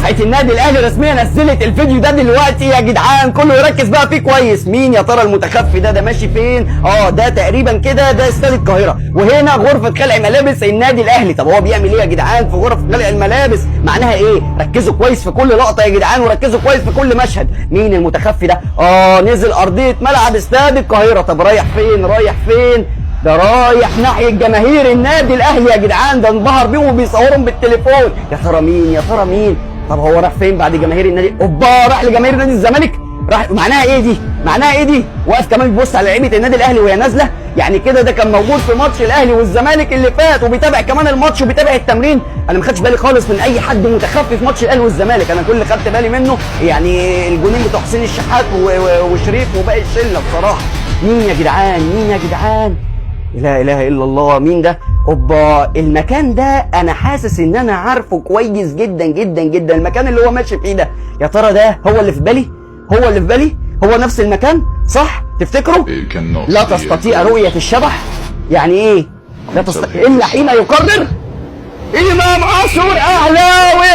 صفحة النادي الاهلي رسميا نزلت الفيديو ده دلوقتي يا جدعان، كله يركز بقى فيه كويس. مين يا ترى المتخفي ده ماشي فين؟ ده تقريبا كده ده استاد القاهرة، وهنا غرفة خلع ملابس النادي الاهلي. طب هو بيعمل ايه يا جدعان في غرف خلع الملابس؟ معناها ايه؟ ركزوا كويس في كل لقطة يا جدعان، وركزوا كويس في كل مشهد. مين المتخفي ده؟ نزل ارضية ملعب استاد القاهرة. طب رايح فين؟ رايح فين؟ ده رايح ناحية جماهير النادي الاهلي يا جدعان، ده انبهر بيهم وبيصورهم بالتليفون. يا ترى مين؟ يا ترى مين؟ طب هو راح فين بعد جماهير النادي؟ راح لجماهير نادي الزمالك. راح. معناها ايه دي؟ معناها ايه دي؟ واقف كمان بيبص على لعيبه النادي الاهلي وهي نازله. يعني كده ده كان موجود في ماتش الاهلي والزمالك اللي فات، وبيتابع كمان الماتش وبيتابع التمرين. انا ما خدتش بالي خالص من اي حد متخفي في ماتش الاهلي والزمالك. انا كل اللي خدت بالي منه يعني الجونين بتوع حسين الشحات وشريف وباقي الشله بصراحه. مين يا جدعان؟ مين يا جدعان؟ لا اله الا الله. مين ده؟ المكان ده انا حاسس ان انا عارفه كويس جدا جدا جدا. المكان اللي هو ماشي فيه ده، يا ترى ده هو اللي في بالي؟ هو اللي في بالي؟ هو نفس المكان صح؟ تفتكروا؟ لا تستطيع رؤية الشبح. يعني ايه؟ لا تستطيع الا حين يقرر. امام عاشور اهلاوي،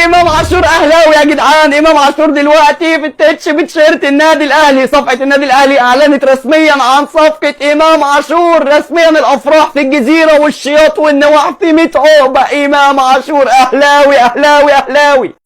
امام عاشور اهلاوي يا جدعان. امام عاشور دلوقتي في التتش بتشيرت النادي الاهلي. صفحه النادي الاهلي اعلنت رسميا عن صفقه امام عاشور. رسميا الافراح في الجزيره والشياط والنواح في 100 عقبه. امام عاشور اهلاوي اهلاوي اهلاوي.